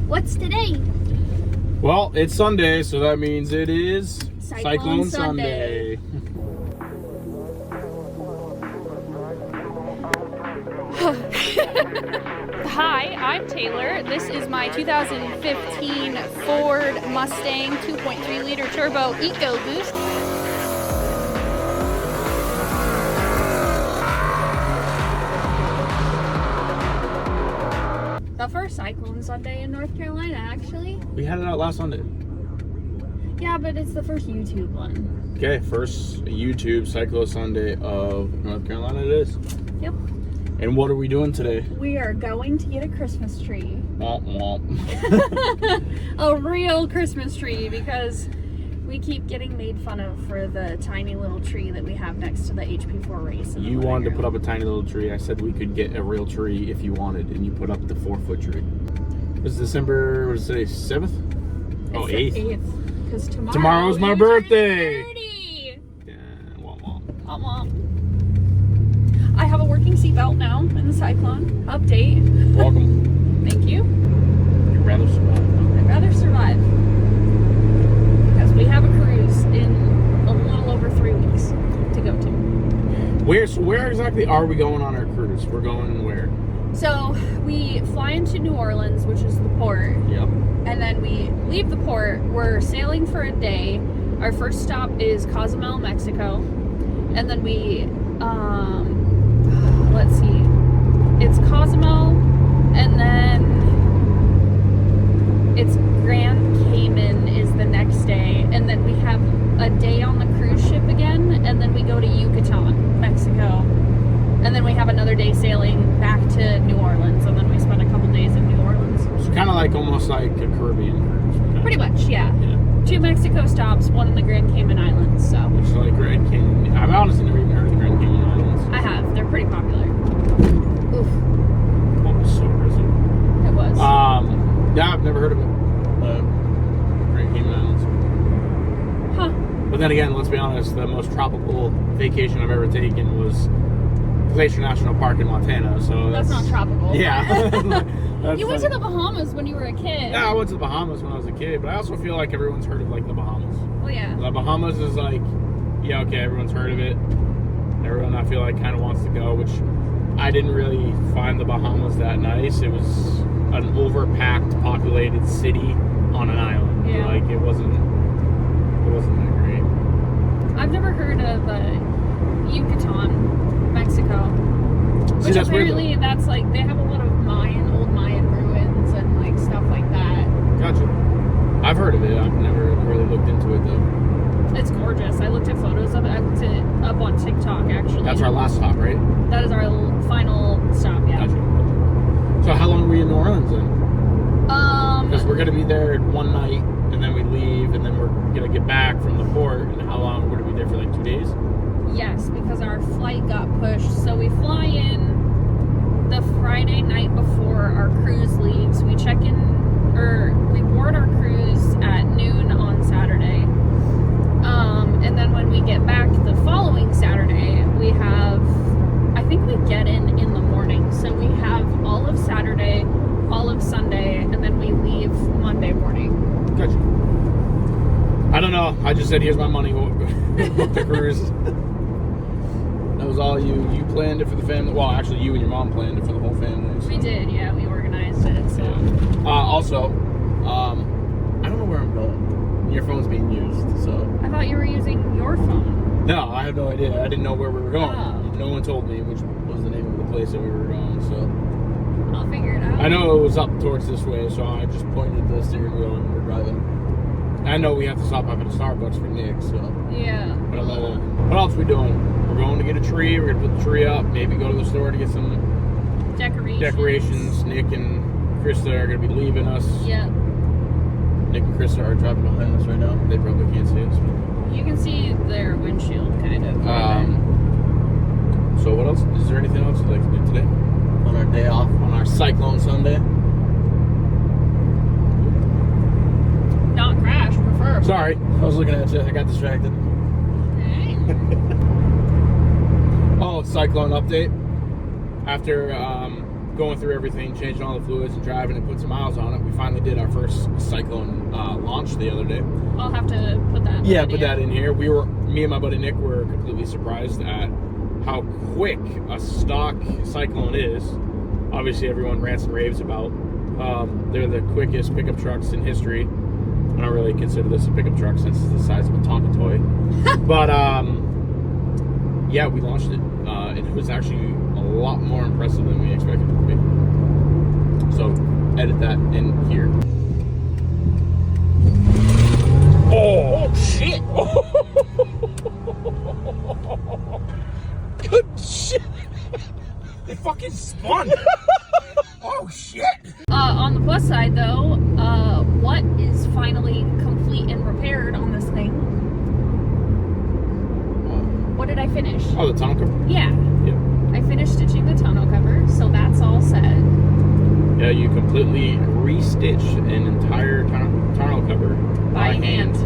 What's today? Well, it's Sunday, so that means it is Syclone Sunday. Hi, I'm Taylor. This is my 2015 Ford Mustang 2.3 liter turbo EcoBoost. The first Syclone Sunday in North Carolina, actually. We had it out last Sunday. Yeah, but it's the first YouTube one. Okay, first YouTube Cyclone Sunday of North Carolina it is. Yep. And what are we doing today? We are going to get a Christmas tree. Womp womp. A real Christmas tree, because we keep getting made fun of for the tiny little tree that we have next to the HP4 race. You wanted to put up a tiny little tree. I said we could get a real tree if you wanted, and you put up the 4-foot tree. It's December, what is it, 7th? Oh, 8th. Because Tomorrow's my birthday. 30. Yeah, womp womp. Womp womp. I have a working seatbelt now in the Syclone. Update. Welcome. Thank you. You'd rather survive. I'd rather survive. Because we have a cruise in a little over 3 weeks to go to. Where exactly are we going on our cruise? We're going where? So we fly into New Orleans, which is the port. Yep. And then we leave the port. We're sailing for a day. Our first stop is Cozumel, Mexico. And then we, let's see. It's Cozumel, and then it's Grand Cayman is the next day. And then we have a day on the cruise ship again. And then we go to Yucatan, Mexico. And then we have another day sailing back to New Orleans, and then we spend a couple days in New Orleans. It's kind of like almost like a Caribbean cruise. Pretty much, yeah. 2 Mexico stops, 1 in the Grand Cayman Islands. So Which is like Grand Cayman. I've honestly never even heard of the Grand Cayman Islands. I have. They're pretty popular. Oof. That was so crazy. It was. Yeah, I've never heard of it. Grand Cayman Islands. Huh. But then again, let's be honest, the most tropical vacation I've ever taken was Glacier National Park in Montana, so That's not tropical. Yeah. You went to the Bahamas when you were a kid. Yeah, I went to the Bahamas when I was a kid, but I also feel like everyone's heard of like the Bahamas. Well, yeah. The Bahamas is like, yeah, okay, everyone's heard of it. Everyone I feel like kind of wants to go, which I didn't really find the Bahamas that nice. It was an overpacked, populated city on an island. Yeah. Like it wasn't that great. I've never heard of Yucatan, Mexico. See, Which that's apparently weird, that's like, they have a lot of old Mayan ruins and like stuff like that. Gotcha. I've heard of it. I've never really looked into it though. It's gorgeous. I looked at photos of it. I looked it up on TikTok, actually. That's our last stop, right? That is our final stop, yeah. Gotcha. So how long were you in New Orleans then? Because we're going to be there one night, and then we leave, and then we're going to get back from the port, and how long? We're going to be there for like 2 days? Yes, because our flight got pushed. So we fly in the Friday night before our cruise leaves. We check in, or we board our cruise at noon on Saturday. And then when we get back the following Saturday, we have, I think we get in the morning. So we have all of Saturday, all of Sunday, and then we leave Monday morning. Gotcha. I don't know. I just said, here's my money. Book the cruise. That was all you. You planned it for the family. Well, actually, you and your mom planned it for the whole family. So. We did, yeah. We organized it. So. Yeah. Also, I don't know where I'm going. Your phone's being used, so. I thought you were using your phone. No, I have no idea. I didn't know where we were going. Oh. No one told me which was the name of the place that we were going, so. I'll figure it out. I know it was up towards this way, so I just pointed the steering wheel and we're driving. I know we have to stop up at a Starbucks for Nick, so. Yeah. But I don't know. What else are we doing? We're going to get a tree. We're going to put the tree up. Maybe go to the store to get some decorations. Nick and Krista are going to be leaving us. Yeah. Nick and Krista are driving behind us right now. They probably can't see us. You can see their windshield, kind of. So what else? Is there anything else you'd like to do today? On our day off? On our Cyclone Sunday? Not crash, prefer. Sorry. I was looking at you. I got distracted. Okay. Oh, Cyclone update. After going through everything, changing all the fluids and driving and putting some miles on it, we finally did our first Syclone launch the other day. I'll have to put that in the Yeah, video. put that in here. Me and my buddy Nick were completely surprised at how quick a stock Syclone is. Obviously, everyone rants and raves about they're the quickest pickup trucks in history. I don't really consider this a pickup truck since it's the size of a Tonka toy. But yeah, we launched it. It was actually a lot more impressive than we expected it to be. So edit that in here. Oh shit! Good shit! It fucking spun! Oh shit! On the plus side, though, what is finally complete and repaired on this thing? What did I finish? Oh, the tonneau cover? Yeah. Yeah. I finished stitching the tonneau cover, so that's all set. Yeah, you completely re-stitch an entire tonneau cover By hand.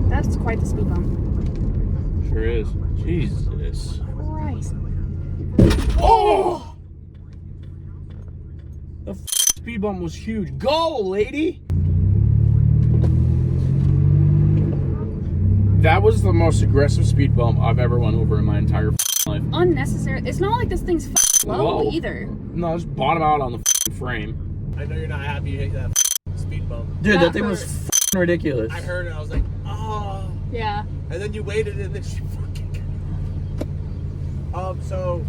That's quite the speed bump. Sure is. Jesus. Christ. Oh! The speed bump was huge. Go, lady! That was the most aggressive speed bump I've ever went over in my entire life. Unnecessary. It's not like this thing's low either. No, just bottom out on the frame. I know you're not happy you hit that speed bump. Dude, That that thing was ridiculous. I heard it, I was like, oh. Yeah. And then you waited and then she fucking... So,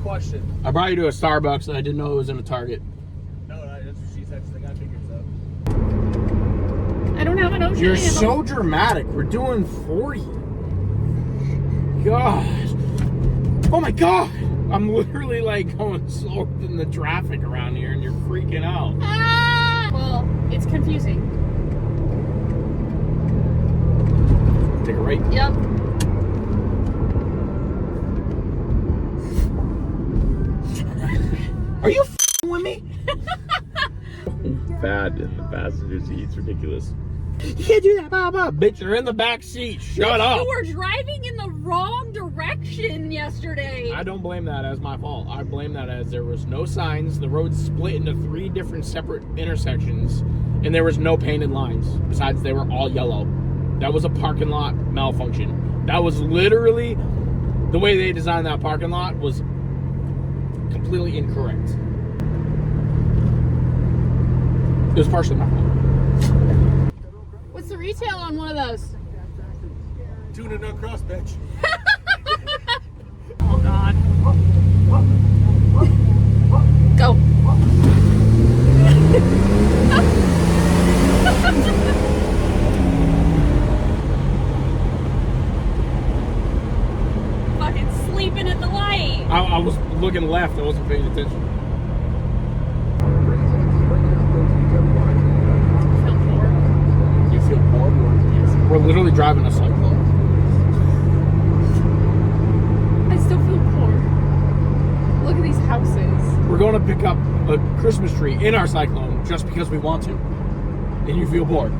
question. I brought you to a Starbucks and I didn't know it was in a Target. No, that's what she said, so I got figured so. I don't have an ocean You're handle. so dramatic. We're doing 40. Gosh. Oh my god. I'm literally like going slower than the traffic around here and you're freaking out. Ah! Well, it's confusing. Take a right. Yep. Are you with me? Fat in the passenger seat. It's ridiculous. You can't do that, Baba. Bitch, you're in the back seat. Shut up. You were driving in the wrong direction yesterday. I don't blame that as my fault. I blame that as there was no signs. The road split into 3 different separate intersections, and there was no painted lines. Besides, they were all yellow. That was a parking lot malfunction. That was literally the way they designed that parking lot was completely incorrect. It was partially my fault. What's the retail on one of those? Tuna no cross, bitch. Oh God. Go. Fucking sleeping at the light. I was looking left. I wasn't paying attention. You feel bored? We're literally driving a Syclone. I still feel poor. Look at these houses. We're going to pick up a Christmas tree in our Syclone just because we want to. And you feel bored.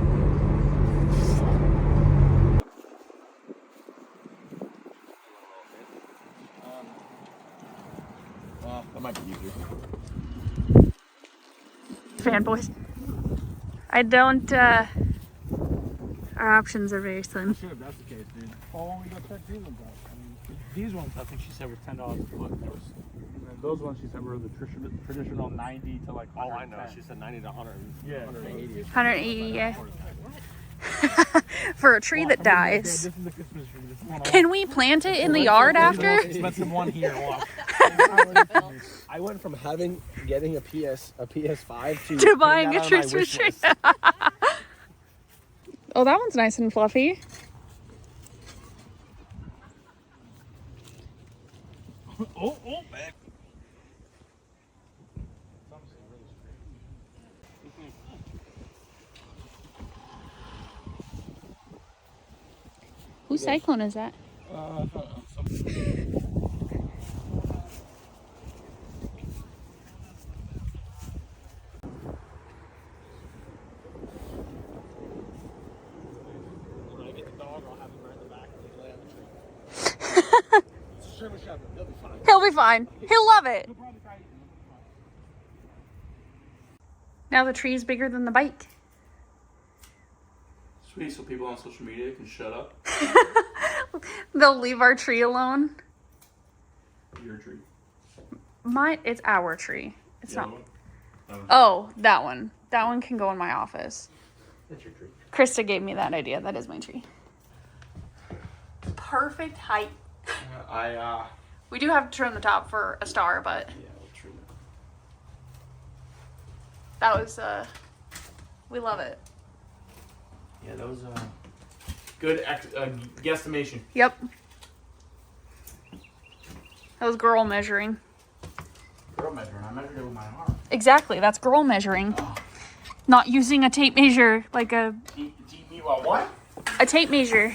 That might be easier. Fanboys. I don't, our options are very slim. Sure, if that's the case, dude. Oh, we got check these ones out. I mean, these ones, I think she said were $10 a foot. And those ones she said were the traditional 90 to like 110. Oh, I know. She said 90 to 100. Yeah. 180. 180, yeah. For a tree that dies. This is the Christmas tree. This one Can we plant it in the yard after? expensive one here. Watch. I went from getting a PS5 To buying a Christmas tree. Oh, that one's nice and fluffy. Oh, back. Whose Syclone is that? When I get the dog, I'll have him right in the back and lay on the tree. Sherman Shepherd, he'll be fine. He'll be fine. He'll love it. He'll probably Now the tree is bigger than the bike. Sweet, so people on social media can shut up. They'll leave our tree alone. Your tree. It's our tree. It's The not. other one? That one's Oh, that one. That one can go in my office. That's your tree. Krista gave me that idea. That is my tree. Perfect height. We do have to trim the top for a star, but Yeah, we'll trim it. that was, we love it. Yeah, that was good guesstimation. Yep. That was girl measuring. Girl measuring. I measured it with my arm. Exactly. That's girl measuring. Not using a tape measure like a What? a tape measure.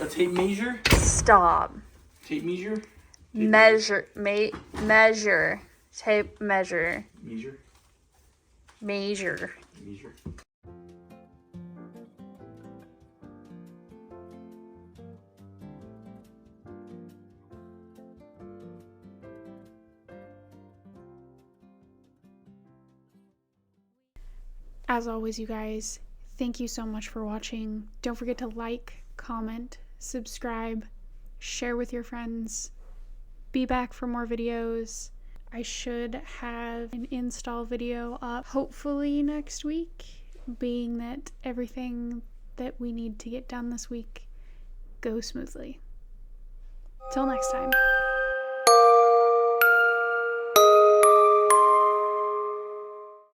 A tape measure? Stop. Tape measure? Measure. Measure. Tape measure. Measure? Measure. Measure. As always, you guys, thank you so much for watching. Don't forget to like, comment, subscribe, share with your friends. Be back for more videos. I should have an install video up hopefully next week, being that everything that we need to get done this week goes smoothly. Till next time.